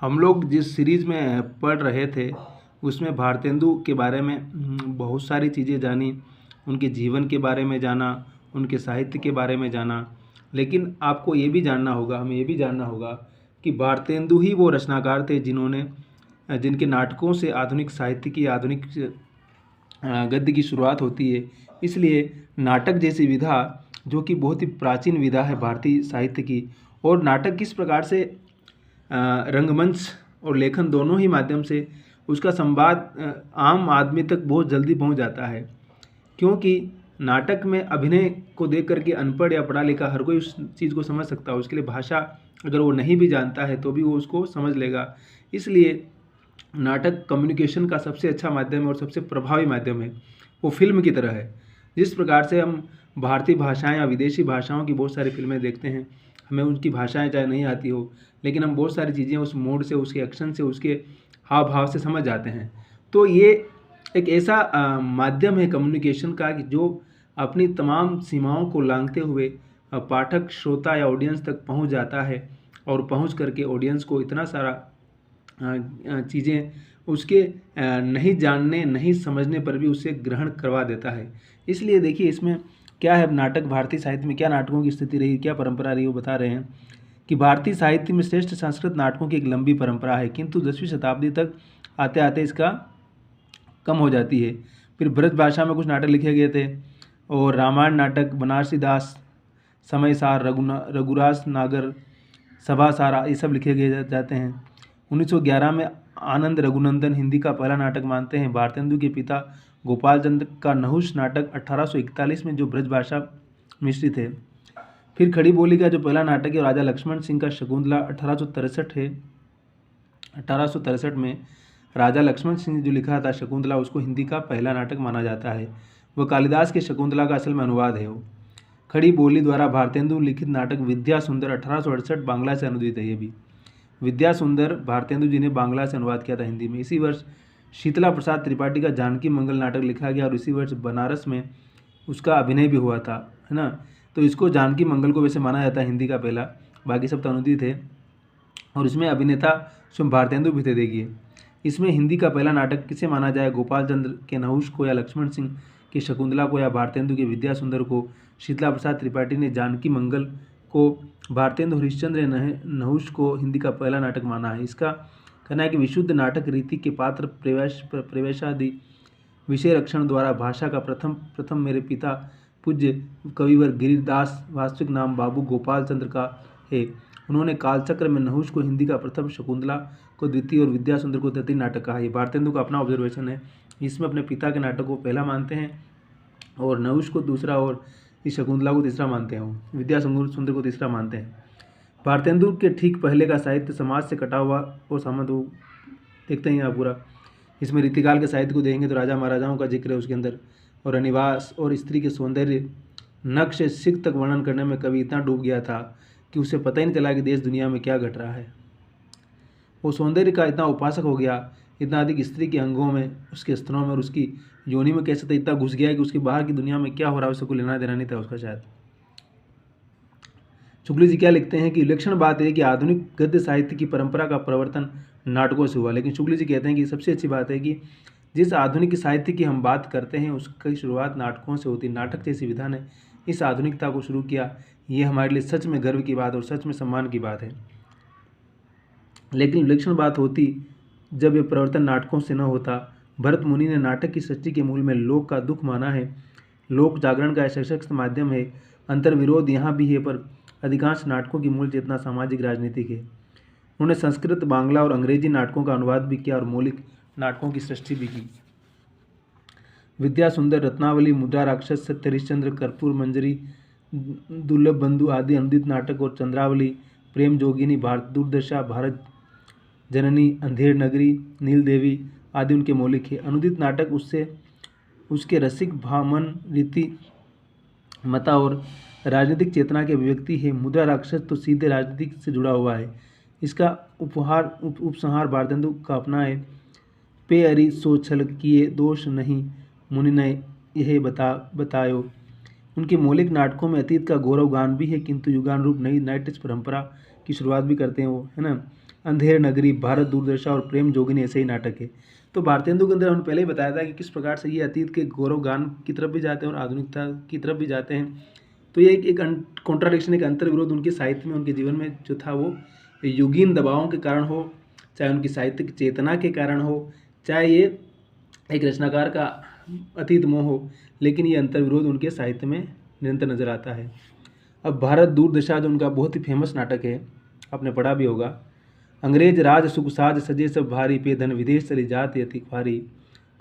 हम लोग जिस सीरीज़ में पढ़ रहे थे उसमें भारतेंदु के बारे में बहुत सारी चीज़ें जानी, उनके जीवन के बारे में जाना, उनके साहित्य के बारे में जाना। लेकिन आपको ये भी जानना होगा, हमें ये भी जानना होगा कि भारतेंदु ही वो रचनाकार थे जिन्होंने जिनके नाटकों से आधुनिक साहित्य की, आधुनिक गद्य की शुरुआत होती है। इसलिए नाटक जैसी विधा, जो कि बहुत ही प्राचीन विधा है भारतीय साहित्य की, और नाटक किस प्रकार से रंगमंच और लेखन दोनों ही माध्यम से उसका संवाद आम आदमी तक बहुत जल्दी पहुंच जाता है। क्योंकि नाटक में अभिनय को देख करके अनपढ़ या पढ़ा लिखा हर कोई उस चीज़ को समझ सकता है। उसके लिए भाषा अगर वो नहीं भी जानता है तो भी वो उसको समझ लेगा। इसलिए नाटक कम्युनिकेशन का सबसे अच्छा माध्यम है और सबसे प्रभावी माध्यम है। वो फिल्म की तरह है। जिस प्रकार से हम भारतीय भाषाएं या विदेशी भाषाओं की बहुत सारी फिल्में देखते हैं, हमें उनकी भाषाएं चाहे नहीं आती हो, लेकिन हम बहुत सारी चीज़ें उस मोड से, उसके एक्शन से, उसके हाव भाव से समझ जाते हैं। तो ये एक ऐसा माध्यम है कम्युनिकेशन का कि जो अपनी तमाम सीमाओं को लांघते हुए पाठक, श्रोता या ऑडियंस तक पहुंच जाता है और पहुंच करके ऑडियंस को इतना सारा चीज़ें उसके नहीं जानने, नहीं समझने पर भी उसे ग्रहण करवा देता है। इसलिए देखिए इसमें क्या है, नाटक भारतीय साहित्य में क्या नाटकों की स्थिति रही, क्या परंपरा रही, वो बता रहे हैं कि भारतीय साहित्य में श्रेष्ठ संस्कृत नाटकों की एक लंबी परंपरा है, किंतु 10वीं शताब्दी तक आते आते इसका कम हो जाती है। फिर ब्रज भाषा में कुछ नाटक लिखे गए थे और रामायण नाटक, बनारसी दास, समय सार, रघुराज नागर, सभा सारा, ये सब लिखे गए जाते हैं। 1911 में आनंद रघुनंदन हिंदी का पहला नाटक मानते हैं। भारतेंदु के पिता गोपाल चंद्र का नहुष नाटक 1841 में जो ब्रज भाषा मिश्रित है। फिर खड़ी बोली का जो पहला नाटक है राजा लक्ष्मण सिंह का शकुंतला 1863 है। 1863 में राजा लक्ष्मण सिंह ने जो लिखा था शकुंतला, उसको हिंदी का पहला नाटक माना जाता है। वह कालिदास के शकुंतला का असल में अनुवाद है। वो खड़ी बोली द्वारा भारतेंदु लिखित नाटक विद्या सुंदर 1868 बांग्ला से अनुदित है। ये भी विद्या सुंदर भारतेंदु जी ने बांग्ला से अनुवाद किया था हिंदी में। इसी वर्ष शीतला प्रसाद त्रिपाठी का जानकी मंगल नाटक लिखा गया और इसी वर्ष बनारस में उसका अभिनय भी हुआ था, है ना। तो इसको जानकी मंगल को वैसे माना जाता है हिंदी का पहला, बाकी सब तो अनुदित है। और इसमें अभिनेता स्वयं भारतेंदु भी थे। देखिए इसमें हिंदी का पहला नाटक किसे माना जाए, गोपाल चंद्र के नहुष को या लक्ष्मण सिंह की शकुंतला को या भारतेंदु के विद्या सुंदर को। शीतला प्रसाद त्रिपाठी ने जानकी मंगल को, भारतेंदु हरिश्चंद्र ने नहुष को हिंदी का पहला नाटक माना है। इसका कहना है कि विशुद्ध नाटक रीति के पात्र प्रवेशादि विषय रक्षण द्वारा भाषा का प्रथम मेरे पिता पूज्य कविवर गिरिदास, वास्तविक नाम बाबू गोपाल चंद्र का है। उन्होंने कालचक्र में नहुष को हिंदी का प्रथम, शकुंतला को द्वितीय और विद्या सुंदर को तृतीय नाटक कहा है। ये भारतेंदु का अपना ऑब्जर्वेशन है। इसमें अपने पिता के नाटक को पहला मानते हैं और नहुष को दूसरा और इस शकुंतला को तीसरा मानते हैं। विद्या सुंदर को तीसरा मानते हैं। भारतेंदु के ठीक पहले का साहित्य समाज से कटा हुआ और सामंत हो, देखते हैं यहाँ पूरा। इसमें रीतिकाल के साहित्य को देखेंगे तो राजा महाराजाओं का जिक्र है उसके अंदर, और अनिवास और स्त्री के सौंदर्य नक्श से सिख तक वर्णन करने में कवि इतना डूब गया था कि उसे पता ही नहीं चला कि देश दुनिया में क्या घट रहा है। वो सौंदर्य का इतना उपासक हो गया, इतना अधिक स्त्री के अंगों में, उसके स्तनों में और उसकी योनि में कैसे था, इतना घुस गया कि उसके बाहर की दुनिया में क्या हो रहा है उससे कोई लेना देना नहीं था उसका। शायद शुक्ल जी क्या लिखते हैं कि विलक्षण बात है कि आधुनिक गद्य साहित्य की परंपरा का प्रवर्तन नाटकों से हुआ। लेकिन शुक्ल जी कहते हैं कि सबसे अच्छी बात है कि जिस आधुनिक साहित्य की हम बात करते हैं उसकी शुरुआत नाटकों से होती। नाटक जैसी विधा ने इस आधुनिकता को शुरू किया। ये हमारे लिए सच में गर्व की बात और सच में सम्मान की बात है। लेकिन विलक्षण बात होती जब ये परिवर्तन नाटकों से न होता। भरत मुनि ने नाटक की सृष्टि के मूल में लोक का दुख माना है। लोक जागरण का सशक्त माध्यम है। अंतर्विरोध यहाँ भी है, पर अधिकांश नाटकों की मूल चेतना सामाजिक राजनीतिक है। उन्होंने संस्कृत, बांग्ला और अंग्रेजी नाटकों का अनुवाद भी किया और मौलिक नाटकों की सृष्टि भी की। विद्या सुंदर, रत्नावली, मुद्रा राक्षस, सत्य हरिश्चंद्र, कर्पूर मंजरी, दुर्लभ बंधु आदि अनुदित नाटक और चंद्रावली, प्रेम जोगिनी, भारत दुर्दशा, भारत जननी, अंधेर नगरी, नील देवी आदि उनके मौलिक है। अनुदित नाटक उसके रसिक भामन, रीति मता और राजनीतिक चेतना की अभिव्यक्ति है। मुद्रा राक्षस तो सीधे राजनीतिक से जुड़ा हुआ है। इसका उपसंहार भारतेंदु का अपना है। पे अरि सो छल किए दोष नहीं, मुनि ने यह बतायो। उनके मौलिक नाटकों में अतीत का गौरव गान भी है, किंतु युगानुरूप नई नाट्य परंपरा की शुरुआत भी करते हैं वो, है ना। अंधेर नगरी, भारत दूरदर्शा और प्रेम जोगिनी ऐसे ही नाटक है। तो भारतेंदु के अंदर हमने पहले ही बताया था कि किस प्रकार से ये अतीत के गौरव गान की तरफ भी जाते हैं और आधुनिकता की तरफ भी जाते हैं। तो ये एक कॉन्ट्राडिक्शन, एक अंतर विरोध उनके साहित्य में, उनके जीवन में जो था वो युगीन दबावों के कारण हो, चाहे उनकी साहित्यिक चेतना के कारण हो, चाहे ये एक रचनाकार का अतीत मोह हो, लेकिन ये अंतर विरोध उनके साहित्य में निरंतर नजर आता है। अब भारत दूरदशा जो उनका बहुत ही फेमस नाटक है, आपने पढ़ा भी होगा। अंग्रेज राज सुख साज सजे सब भारी, पे धन विदेश चली जाती अति ख्वारी।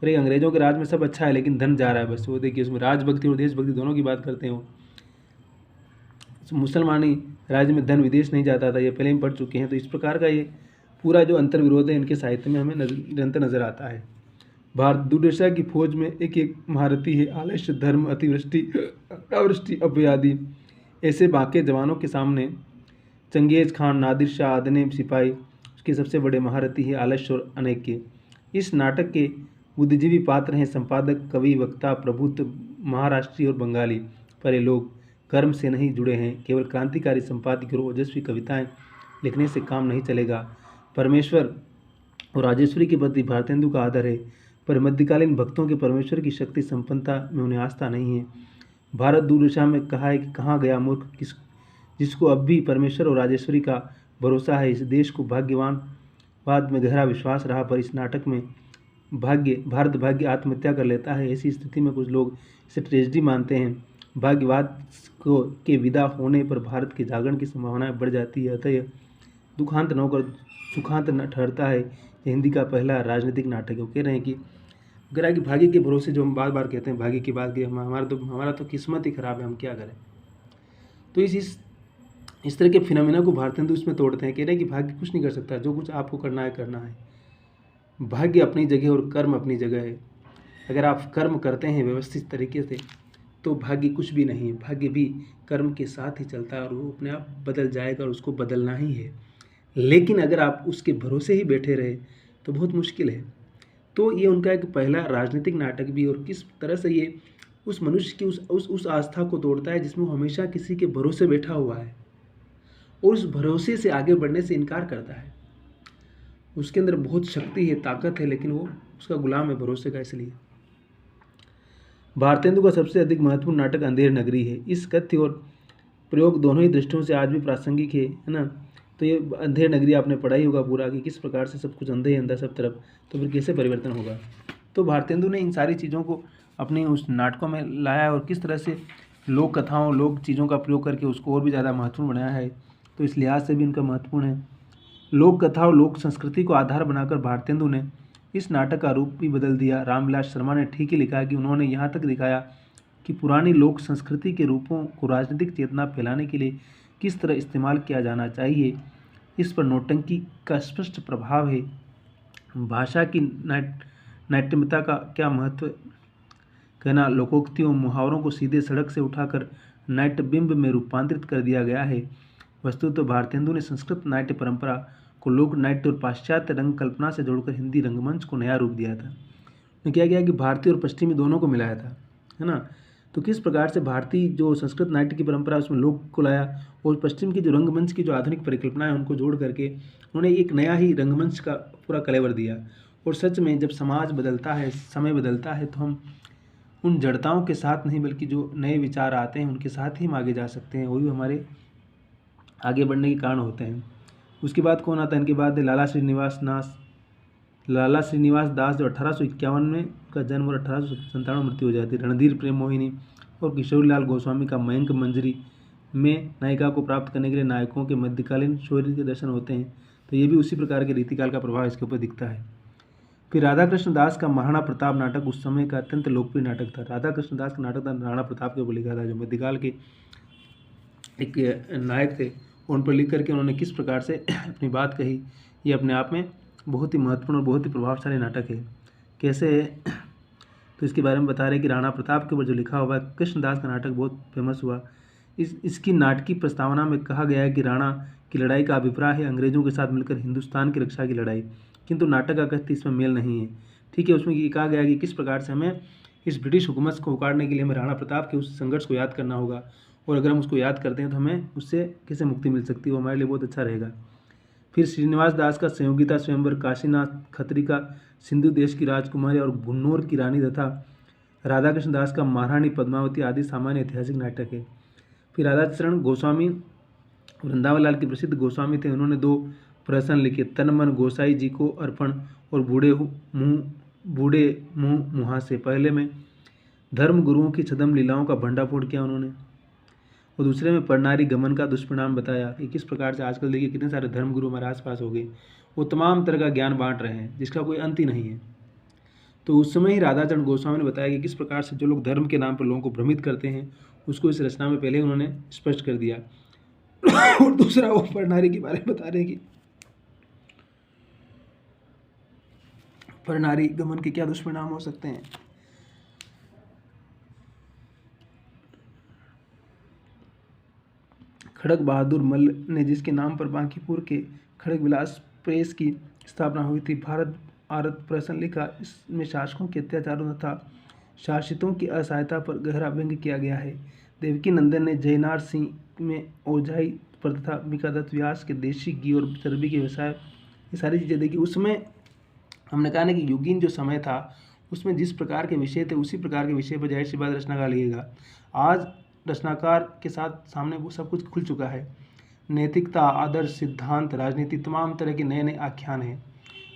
अरे अंग्रेजों के राज में सब अच्छा है लेकिन धन जा रहा है बस। वो देखिए उसमें राजभक्ति और देशभक्ति दोनों की बात करते हैं वो। मुसलमानी राज्य में धन विदेश नहीं जाता था, ये पहले ही पढ़ चुके हैं। तो इस प्रकार का ये पूरा जो अंतर विरोध है इनके साहित्य में हमें निरंतर नजर आता है। भारत दूरदर्शा की फौज में एक एक महारथी है, आलस्य धर्म अतिवृष्टि अवृष्टि अव्याधि। ऐसे बाके जवानों के सामने चंगेज खान, नादिर शाह, अदने सिपाही उसके सबसे बड़े महारथी है आलस्य और अनैक्य। इस नाटक के बुद्धिजीवी पात्र हैं संपादक, कवि, वक्ता, प्रभुत्व, महाराष्ट्री और बंगाली। पर ये लोग कर्म से नहीं जुड़े हैं, केवल क्रांतिकारी संपादकीय और ओजस्वी कविताएं लिखने से काम नहीं चलेगा। परमेश्वर और राजेश्वरी के प्रति भारतेंदु का आदर है, पर मध्यकालीन भक्तों के परमेश्वर की शक्ति संपन्नता में उन्हें आस्था नहीं है। भारत दूरदर्शा में कहा है कि कहाँ गया मूर्ख जिसको अब भी परमेश्वर और राजेश्वरी का भरोसा है। इस देश को भाग्यवानवाद में गहरा विश्वास रहा, पर इस नाटक में भारत भाग्य आत्महत्या कर लेता है। ऐसी स्थिति में कुछ लोग इसे ट्रेजेडी मानते हैं। भाग्यवाद के विदा होने पर भारत के जागरण की संभावनाएं बढ़ जाती है, अतः दुखांत न होकर सुखांत न ठहरता है। यह हिंदी का पहला राजनीतिक नाटक है। वो कह रहे हैं कि अगर है कि भाग्य के भरोसे, जो हम बार बार कहते हैं भाग्य की बात की, हमारा तो किस्मत ही खराब है, हम क्या करें। तो इस तरह के फिनोमिना को भारतेंदु इसमें तोड़ते हैं, कह रहे हैं कि भाग्य कुछ नहीं कर सकता, जो कुछ आपको करना है करना है। भाग्य अपनी जगह और कर्म अपनी जगह है। अगर आप कर्म करते हैं व्यवस्थित तरीके से तो भाग्य कुछ भी नहीं है। भाग्य भी कर्म के साथ ही चलता है और वो अपने आप बदल जाएगा और उसको बदलना ही है। लेकिन अगर आप उसके भरोसे ही बैठे रहे तो बहुत मुश्किल है। तो ये उनका एक पहला राजनीतिक नाटक भी, और किस तरह से ये उस मनुष्य की उस आस्था को तोड़ता है जिसमें वो हमेशा किसी के भरोसे बैठा हुआ है और उस भरोसे से आगे बढ़ने से इनकार करता है। उसके अंदर बहुत शक्ति है, ताकत है, लेकिन वो उसका गुलाम है भरोसे का। इसलिए भारतेंदु का सबसे अधिक महत्वपूर्ण नाटक अंधेर नगरी है। इस कथ्य और प्रयोग दोनों ही दृष्टियों से आज भी प्रासंगिक है ना। तो ये अंधेर नगरी आपने पढ़ा ही होगा पूरा कि किस प्रकार से सब कुछ अंधे ही अंधा सब तरफ, तो फिर कैसे परिवर्तन होगा। तो भारतेंदु ने इन सारी चीज़ों को अपने उस नाटकों में लाया और किस तरह से लोक कथाओं, लोक चीज़ों का प्रयोग करके उसको और भी ज़्यादा महत्वपूर्ण बनाया है। तो इस लिहाज से भी इनका महत्वपूर्ण है। लोक कथा और लोक संस्कृति को आधार बनाकर भारतेंदु ने इस नाटक का रूप भी बदल दिया। रामविलास शर्मा ने ठीक ही लिखा है कि उन्होंने यहाँ तक दिखाया कि पुरानी लोक संस्कृति के रूपों को राजनीतिक चेतना फैलाने के लिए किस तरह इस्तेमाल किया जाना चाहिए। इस पर नौटंकी का स्पष्ट प्रभाव है। भाषा की नाट्यमयता का क्या महत्व कहना, लोकोक्तियों मुहावरों को सीधे सड़क से उठाकर नाट्यबिंब में रूपांतरित कर दिया गया है। वस्तुतः भारतेंदु ने संस्कृत नाट्य परंपरा को लोक नाट्य और पाश्चात्य रंग कल्पना से जोड़कर हिंदी रंगमंच को नया रूप दिया था। में क्या गया कि भारतीय और पश्चिमी दोनों को मिलाया था, है ना। तो किस प्रकार से भारतीय जो संस्कृत नाट्य की परंपरा उसमें लोक को लाया और पश्चिम की जो रंगमंच की जो आधुनिक परिकल्पना है उनको जोड़ करके उन्होंने एक नया ही रंगमंच का पूरा कलेवर दिया। और सच में जब समाज बदलता है, समय बदलता है, तो हम उन जड़ताओं के साथ नहीं बल्कि जो नए विचार आते हैं उनके साथ ही हम आगे जा सकते हैं, वही हमारे आगे बढ़ने के कारण होते हैं। उसके बाद कौन आता है इनके बाद, लाला श्रीनिवास दास जो 1851 में का जन्म और 1897 मृत्यु हो जाती है। रणधीर प्रेम मोहिनी और किशोरीलाल गोस्वामी का मयंक मंजरी में नायिका को प्राप्त करने के लिए नायकों के मध्यकालीन शौर्य के दर्शन होते हैं। तो ये भी उसी प्रकार के रीतिकाल का प्रभाव इसके ऊपर दिखता है। फिर राधा कृष्ण दास का महाराणा प्रताप नाटक उस समय का अत्यंत लोकप्रिय नाटक था। राधा कृष्ण दास का नाटक था राणा प्रताप के ऊपर लिखा था, जो मध्यकाल के एक नायक थे। उन पर लिख करके उन्होंने किस प्रकार से अपनी बात कही, ये अपने आप में बहुत ही महत्वपूर्ण और बहुत ही प्रभावशाली नाटक है। कैसे है तो इसके बारे में बता रहे कि राणा प्रताप के ऊपर जो लिखा हुआ है, कृष्णदास का नाटक बहुत फेमस हुआ। इसकी नाटकीय प्रस्तावना में कहा गया है कि राणा की लड़ाई का अभिप्राय है अंग्रेजों के साथ मिलकर हिंदुस्तान की रक्षा की लड़ाई, किंतु नाटक का कथ्य इसमें मेल नहीं है। ठीक है, उसमें ये कहा गया कि किस प्रकार से हमें इस ब्रिटिश हुकूमत को उखाड़ने के लिए हमें राणा प्रताप के उस संघर्ष को याद करना होगा, और अगर हम उसको याद करते हैं तो हमें उससे कैसे मुक्ति मिल सकती है, वो हमारे लिए बहुत अच्छा रहेगा। फिर श्रीनिवास दास का संयोगिता स्वयंवर, काशीनाथ खत्री का सिंधु देश की राजकुमारी और भुन्नौर की रानी तथा राधा कृष्ण दास का महारानी पद्मावती आदि सामान्य ऐतिहासिक नाटक है। फिर राधाचरण गोस्वामी वृंदावन लाल के प्रसिद्ध गोस्वामी थे। उन्होंने 2 प्रहसन लिखे, तन मन गोसाई जी को अर्पण और बूढ़े मुँह मुहासे। पहले में धर्म गुरुओं की छदम लीलाओं का भंडाफोड़ किया उन्होंने, और दूसरे में परनारी गमन का दुष्परिणाम बताया कि किस प्रकार से आजकल देखिए कितने सारे धर्म गुरु हमारे आसपास हो गए, वो तमाम तरह का ज्ञान बांट रहे हैं जिसका कोई अंत ही नहीं है। तो उस समय ही राधाचरण गोस्वामी ने बताया कि किस प्रकार से जो लोग धर्म के नाम पर लोगों को भ्रमित करते हैं उसको इस रचना में पहले उन्होंने स्पष्ट कर दिया। और दूसरा वो परनारी के बारे में बता रहे कि परनारी गमन के क्या दुष्परिणाम हो सकते हैं। खड़ग बहादुर मल्ल ने, जिसके नाम पर बांकीपुर के खड़ग विलास प्रेस की स्थापना हुई थी, भारत आरत प्रहसन लिखा। इसमें शासकों के अत्याचारों तथा शासितों की असहायता पर गहरा व्यंग्य किया गया है। देवकी नंदन ने जयनार सिंह में ओझाई पर तथा मिकादत्त व्यास के देशी घी और चर्बी के व्यवसाय, ये सारी चीज़ें देखी। उसमें हमने कहा ना कि युगीन जो समय था उसमें जिस प्रकार के विषय थे उसी प्रकार के विषय पर जाहिर सी बात रचनाकार लिखेगा। आज रचनाकार के साथ सामने वो सब कुछ खुल चुका है। नैतिकता, आदर्श, सिद्धांत, राजनीति, तमाम तरह के नए नए आख्यान हैं।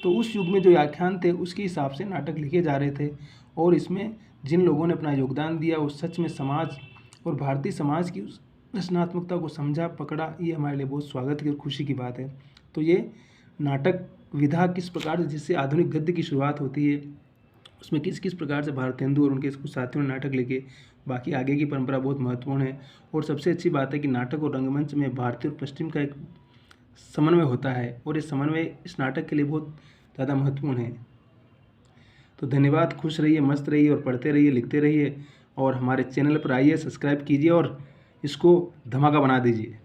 तो उस युग में जो आख्यान थे उसके हिसाब से नाटक लिखे जा रहे थे, और इसमें जिन लोगों ने अपना योगदान दिया वो सच में समाज और भारतीय समाज की उस रचनात्मकता को समझा, पकड़ा। ये हमारे लिए बहुत स्वागत की और खुशी की बात है। तो ये नाटक विधा किस प्रकार से, जिससे आधुनिक गद्य की शुरुआत होती है, उसमें किस किस प्रकार से भारतेंदु और उनके कुछ साथियों ने नाटक लिखे, बाकी आगे की परंपरा बहुत महत्वपूर्ण है। और सबसे अच्छी बात है कि नाटक और रंगमंच में भारतीय और पश्चिम का एक समन्वय होता है, और ये समन्वय इस नाटक के लिए बहुत ज़्यादा महत्वपूर्ण है। तो धन्यवाद, खुश रहिए, मस्त रहिए और पढ़ते रहिए, लिखते रहिए, और हमारे चैनल पर आइए, सब्सक्राइब कीजिए और इसको धमाका बना दीजिए।